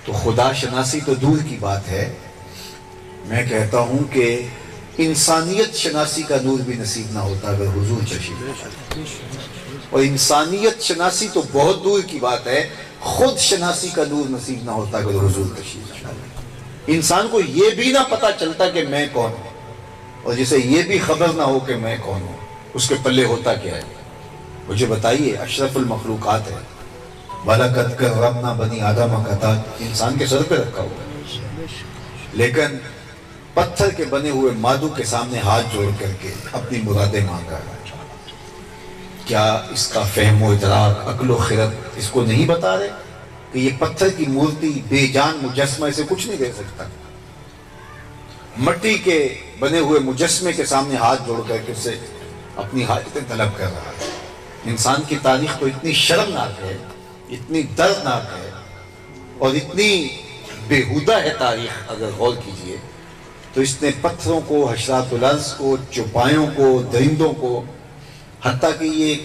تو خدا شناسی تو دور کی بات ہے، میں کہتا ہوں کہ انسانیت شناسی کا نور بھی نصیب نہ ہوتا اگر حضور تشریف نہ لاتے۔ اور انسانیت شناسی تو بہت دور کی بات ہے، خود شناسی کا نور نصیب نہ ہوتا اگر حضور تشریف نہ لاتے۔ انسان کو یہ بھی نہ پتا چلتا کہ میں کون ہوں، اور جسے یہ بھی خبر نہ ہو کہ میں کون ہوں، اس کے پلے ہوتا کیا ہے؟ مجھے بتائیے، اشرف المخلوقات ہے، وَلَقَدْ كَرَّمْنَا بَنِي آدَمَ کا تاج انسان کے سر پہ رکھا ہوا ہے، لیکن پتھر کے بنے ہوئے مادو کے سامنے ہاتھ جوڑ کر کے اپنی مرادیں مانگ رہا ہے۔ کیا اس کا فہم و ادراک، عقل و خرد اس کو نہیں بتا رہے کہ یہ پتھر کی مورتی بے جان مجسمہ اسے کچھ نہیں دے سکتا؟ مٹی کے بنے ہوئے مجسمے کے سامنے ہاتھ جوڑ کر کے اسے اپنی حاجتیں طلب کر رہا ہے۔ انسان کی تاریخ تو اتنی شرمناک ہے، اتنی دردناک ہے، اور اتنی بےہودہ ہے تاریخ، اگر غور کیجئے تو اس نے پتھروں کو، حشرات الارض کو، چوپایوں کو، درندوں کو، حتیٰ کہ یہ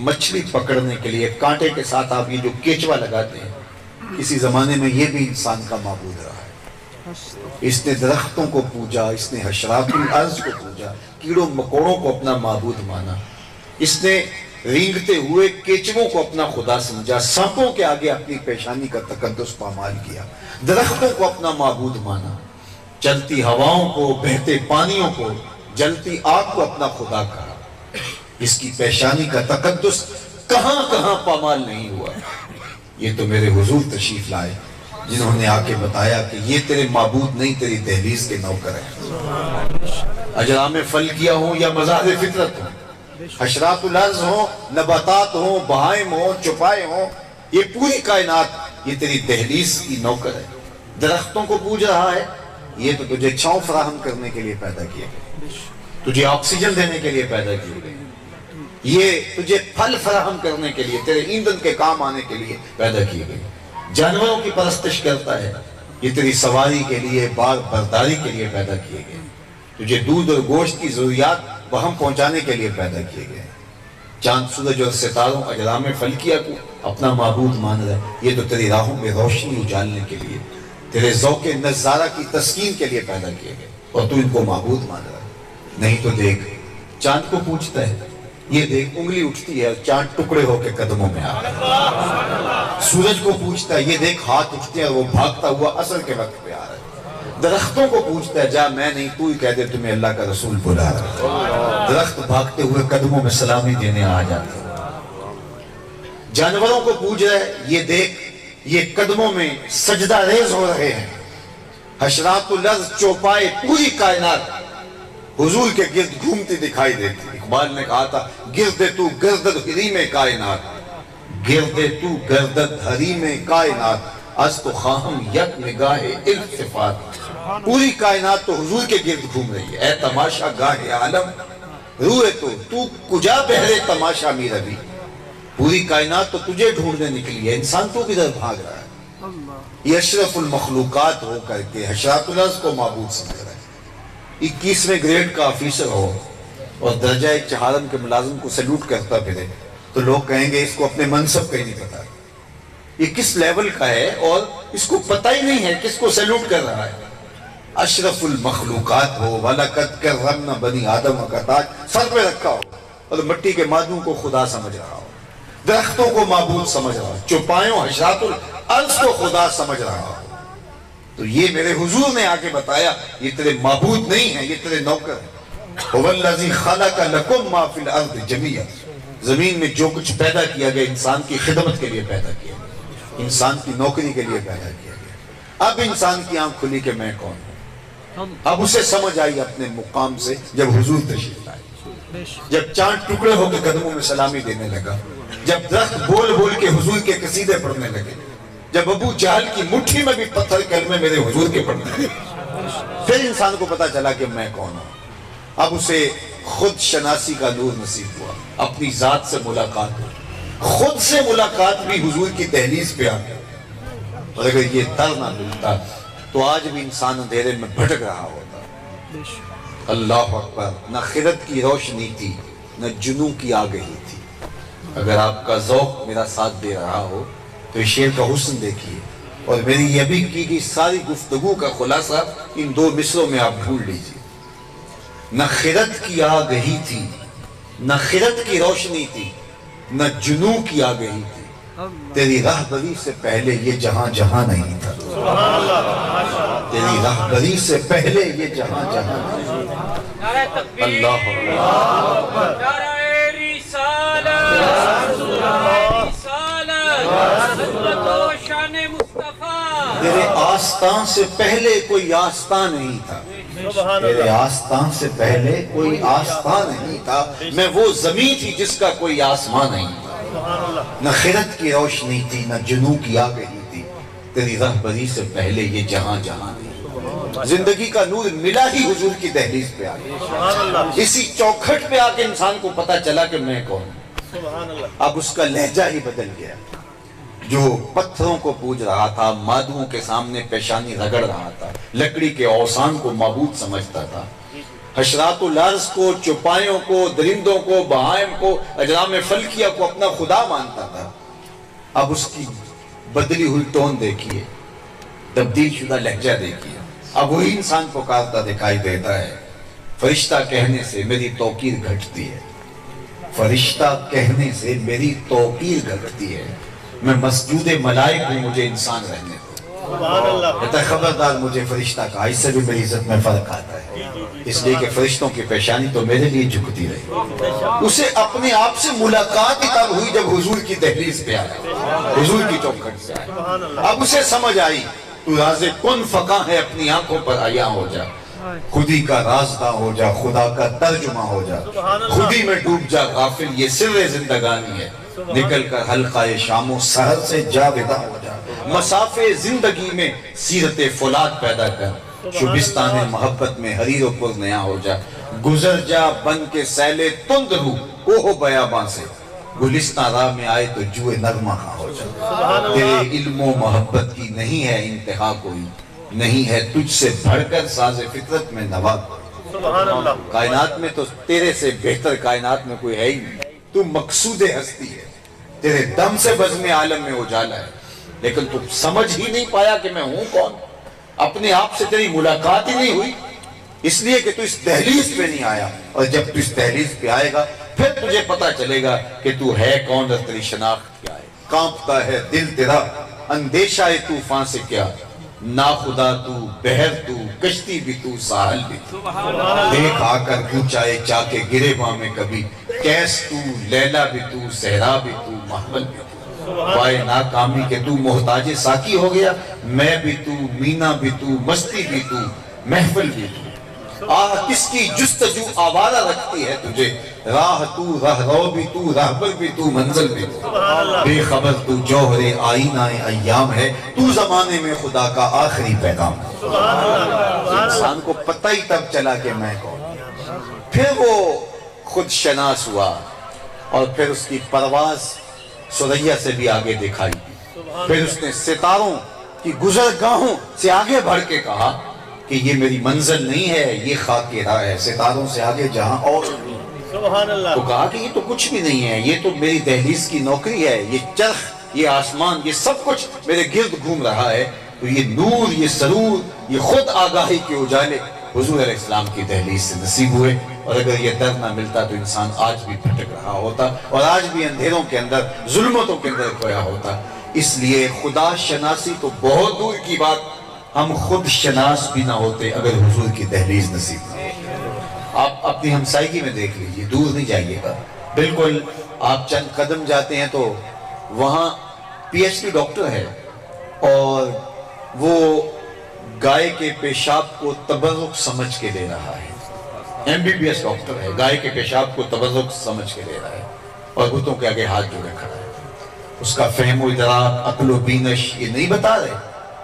مچھلی پکڑنے کے لیے کانٹے کے ساتھ آپ یہ جو کیچوا لگاتے ہیں، کسی زمانے میں یہ بھی انسان کا معبود رہا ہے۔ اس نے درختوں کو پوجا، اس نے حشرات الارض کو پوجا، کیڑوں مکوڑوں کو اپنا معبود مانا، اس نے رینگتے ہوئے کیچووں کو اپنا خدا سمجھا، سانپوں کے آگے اپنی پیشانی کا تقدس پامال کیا، درختوں کو اپنا معبود مانا، چلتی ہواؤں کو، بہتے پانیوں کو، جلتی آگ کو اپنا خدا کہا۔ اس کی پیشانی کا تقدس کہاں کہاں پامال نہیں ہوا۔ یہ تو میرے حضور تشریف لائے جنہوں نے آ کے بتایا کہ یہ تیرے معبود نہیں، تیری دہلیز کے نوکر ہیں۔ اجرام فلکیہ ہوں یا مزار فطرت ہوں، حشرات الارض ہوں، نباتات ہوں، بہائم ہوں، چوپائے ہوں، یہ پوری کائنات یہ تیری دہلیز کی نوکر ہے۔ درختوں کو پوج رہا ہے، یہ تو تجھے چھاؤں فراہم کرنے کے لیے پیدا کیے گئے، تجھے آکسیجن دینے کے لیے پیدا کیے گئے، یہ تجھے پھل فراہم کرنے کے لیے، تیرے ایندھن کے کام آنے کے لیے پیدا کیے گئے۔ جانوروں کی پرستش کرتا ہے، یہ تیری سواری کے لیے، بار برداری کے لیے پیدا کیے گئے، تجھے دودھ اور گوشت کی ضروریات وہم پہنچانے کے لیے پیدا کیے گئے۔ چاند، سورج اور ستاروں، اجرام فلکیہ کو اپنا معبود مان رہا ہے، یہ تو تیری راہوں میں روشنی اجالنے کے لیے، تیرے ذوق نظارہ کی تسکین کے لیے پیدا کیے گئے، اور تو ان کو معبود مان رہا ہے۔ نہیں تو دیکھ، چاند کو پوچھتا ہے، یہ دیکھ انگلی اٹھتی ہے، چاند ٹکڑے ہو کے قدموں میں آتا ہے۔ سورج کو پوچھتا ہے، یہ دیکھ ہاتھ اٹھتے ہیں، وہ بھاگتا ہوا عصر کے وقت پہ آ رہا ہے۔ درختوں کو پوچھتا ہے، جا میں نہیں، تو ہی کہہ دے تمہیں اللہ کا رسول بلا رہا ہے۔ درخت بھاگتے ہوئے قدموں میں سلامی دینے آ جاتے ہیں۔ جانوروں کو پوچھ رہا ہے، یہ دیکھ یہ قدموں میں سجدہ ریز ہو رہے ہیں۔ حشرات الارض، چوپائے، پوری کائنات حضور کے گرد گھومتی دکھائی دیتی۔ اقبال نے کہا تھا، گردے تو گردد حریم کائنات، گردے تو گردد حریم کائنات، از تو خواہم یک نگاہ التفات۔ پوری کائنات تو حضور کے گرد گھوم رہی ہے۔ اے تماشا گاہ عالم، روئے تو کجا بہرے تماشا می روی۔ پوری کائنات تو تجھے ڈھونڈنے نکلی ہے، انسان تو کدھر بھاگ رہا ہے؟ یہ اشرف المخلوقات ہو کر کے حشرات الارض کو معبود سمجھ رہا ہے۔ 21ویں گریڈ کا آفیسر ہو اور درجہ چہارم کے ملازم کو سیلوٹ کرتا پھرے تو لوگ کہیں گے اس کو اپنے منصب کا ہی نہیں پتا، یہ کس لیول کا ہے اور اس کو پتہ ہی نہیں ہے کس کو سیلوٹ کر رہا ہے۔ اشرف المخلوقات ہو، وَلَقَدْ كَرَّمْنَا بَنِي آدَمَ کا تاج سر پہ رکھا ہو، اور مٹی کے مادوں کو خدا سمجھ رہا ہو، درختوں کو معبود سمجھ رہا ہو، چوپایوں، حشرات الارض کو خدا سمجھ رہا ہو، تو یہ میرے حضور نے آ کے بتایا یہ تیرے معبود نہیں ہیں، یہ تیرے نوکر ہیں۔ هُوَ الَّذِي خَلَقَ لَكُم مَا فِي الْأَرْضِ جَمِيعًا، زمین میں جو کچھ پیدا کیا گیا انسان کی خدمت کے لیے پیدا کیا گیا، انسان کی نوکری کے لیے پیدا کیا گیا۔ اب انسان کی آنکھ کھلی کہ میں کون ہوں، اب اسے سمجھ آئی اپنے مقام سے جب حضور تشریف لائے، جب چاند ٹکڑے ہو کے قدموں میں سلامی دینے لگا، جب درخت بول بول کے حضور کے قصیدے پڑھنے لگے، جب ابو جہل کی مٹھی میں بھی پتھر کلمے میرے حضور کے پڑھنے لگے، پھر انسان کو پتا چلا کہ میں کون ہوں۔ اب اسے خود شناسی کا نور نصیب ہوا، اپنی ذات سے ملاقات ہو، خود سے ملاقات بھی حضور کی دہلیز پہ آ گیا۔ اور اگر یہ در نہ ملتا تو آج بھی انسان اندھیرے میں بھٹک رہا ہوتا۔ اللہ اکبر، نہ خرد کی روشنی تھی نہ جنوں کی آگہی تھی۔ اگر آپ کا ذوق میرا ساتھ دے رہا ہو تو اس شعر کا حسن دیکھیے، اور میری یہ بھی کی گئی ساری گفتگو کا خلاصہ ان 2 مصروں میں آپ ڈھونڈ لیجئے۔ نہ خرد کی آگہی تھی، نہ خرد کی روشنی تھی، نہ جنوں کی آگہی تھی، تیری رہبری سے پہلے یہ جہاں جہاں نہیں تھا۔ تیری رہبری سے پہلے یہ جہاں جہاں نہیں تھا۔ اللہ تیرے آستان سے پہلے کوئی آستان نہیں تھا، تیرے آستان سے پہلے کوئی آستان نہیں تھا، میں وہ زمین تھی جس کا کوئی آسمان نہیں تھا۔ نہ خرد کی روشنی تھی، نہ جنوں کی آگہی تھی، تیری رہبری سے پہلے یہ جہاں جہاں نہیں۔ زندگی کا نور ملا ہی حضور کی دہلیز پہ آگے، اسی چوکھٹ پہ آکے انسان کو پتا چلا کہ میں کون ہوں۔ اب اس کا لہجہ ہی بدل گیا۔ جو پتھروں کو پوج رہا تھا، مادھوں کے سامنے پیشانی رگڑ رہا تھا، لکڑی کے اوثان کو معبود سمجھتا تھا، حشرات الارض کو، چوپایوں کو، درندوں کو، بہائم کو، اجرام فلکیہ کو اپنا خدا مانتا تھا، اب اس کی بدلی ہوئی ٹون دیکھیے، تبدیل شدہ لہجہ دیکھیے۔ اب وہی انسان پکارتا دکھائی دیتا ہے۔ فرشتہ کہنے سے میری توقیر گھٹتی ہے، فرشتہ کہنے سے میری توقیر گھٹتی ہے، میں مسجود ملائک ہوں، مجھے انسان رہنے دو۔ کہتا ہے خبردار مجھے فرشتہ کہا، اس سے بھی میری عزت میں فرق آتا ہے، اس لیے کہ فرشتوں کی پیشانی تو میرے لیے جھکتی رہی۔ اسے اپنے آپ سے ملاقات ہی تب ہوئی جب حضور کی دہلیز پہ آیا، حضور کی چوکھٹ سے آیا۔ اب اسے سمجھ آئی تو راز کن فقاں ہے، اپنی آنکھوں پر عیاں ہو جا، خودی کا رازداں ہو جا، خدا کا ترجمہ ہو جا، خودی میں ڈوب جا غافل، یہ سر زندگانی ہے، نکل کر حلقہ شام و سحر سے جا ودا ہو جا، مسافے زندگی میں سیرت فولاد پیدا کر، شبستان محبت میں حریر و پر نیا ہو جا، گزر جا بن کے سیلے تند رو کوہ بیاباں سے، گلستان راہ میں آئے تو جوئے نغمہ ہاں ہو جا۔ تیرے علم و محبت کی نہیں ہے انتہا کوئی، نہیں ہے تجھ سے بڑھ کر ساز فطرت میں نوا کوئی۔ کائنات میں تو تیرے سے بہتر کائنات میں کوئی ہے ہی نہیں، تو مقصود ہستی ہے، تیرے دم سے بزم عالم میں اجالا ہے، لیکن تو سمجھ ہی نہیں پایا کہ میں ہوں کون، اپنے آپ سے تیری ملاقات ہی نہیں ہوئی، اس لیے کہ تو اس دہلیز پہ نہیں آیا، اور جب تو اس دہلیز پہ آئے گا پھر تجھے پتا چلے گا کہ تو ہے کون اور تیری شناخت کیا ہے۔ کانپتا ہے دل تیرا اندیشہ طوفان سے کیا، ناخدا تو، بحر تو، کشتی بھی تو، ساحل بھی تو، دیکھ آ کر پوچھائے چاکے گرے باں میں کبھی، کیس تو، لیلہ بھی تو، صحرا بھی تو، محمل بھی تو، پائے ناکامی کہ تو محتاج ساکی ہو گیا، میں بھی تو، مینا بھی تو، مستی بھی تو، محفل بھی تو، آہ کس کی جستجو آوارہ رکھتی ہے تجھے، راہ تو، راہ رو بھی تو، راہبر بھی تو، منزل بھی تو، بے خبر تو جوہر آئینہ ایام ہے، تو زمانے میں خدا کا آخری پیغام ہے۔ انسان کو پتہ ہی تب چلا کہ میں کون، پھر وہ خود شناس ہوا، اور پھر اس کی پرواز سریا سے بھی آگے دکھائی، پھر اس نے ستاروں کی گزرگاہوں سے آگے بڑھ کے کہا کہ یہ میری منزل نہیں ہے، یہ خاک راہ ہے، ستاروں سے آگے جہاں اور تو کہا کہ یہ تو کچھ بھی نہیں ہے، یہ تو میری دہلیز کی نوکری ہے، یہ چرخ، یہ آسمان، یہ سب کچھ میرے گرد گھوم رہا ہے، تو یہ نور، یہ سرور، یہ خود آگاہی کے اجالے حضور علیہ السلام کی دہلیز سے نصیب ہوئے، اور اگر یہ در نہ ملتا تو انسان آج بھی بھٹک رہا ہوتا، اور آج بھی اندھیروں کے اندر، ظلمتوں کے اندر کھویا ہوتا۔ اس لیے خدا شناسی تو بہت دور کی بات، ہم خود شناس بھی نہ ہوتے اگر حضور کی دہلیز نصیب نہ ہوتی۔ آپ اپنی ہمسائیگی میں دیکھ لیجئے، دور نہیں جائیے گا، بالکل آپ چند قدم جاتے ہیں تو وہاں پی ایچ ڈی ڈاکٹر ہے، اور وہ گائے کے پیشاب کو تبرک سمجھ کے لے رہا ہے، M B B S doctor ہے، گائے کے پیشاب کو تبرک سمجھ کے لے رہا ہے، اور بتوں کے آگے ہاتھ جوڑے کھڑا ہے۔ اس کا فہم و ادراک، عقل و بینش یہ نہیں بتا رہے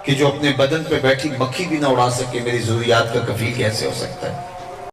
کہ جو اپنے بدن پہ بیٹھی مکھی بھی نہ اڑا سکے میری ضروریات کا کفیل کیسے ہو سکتا ہے۔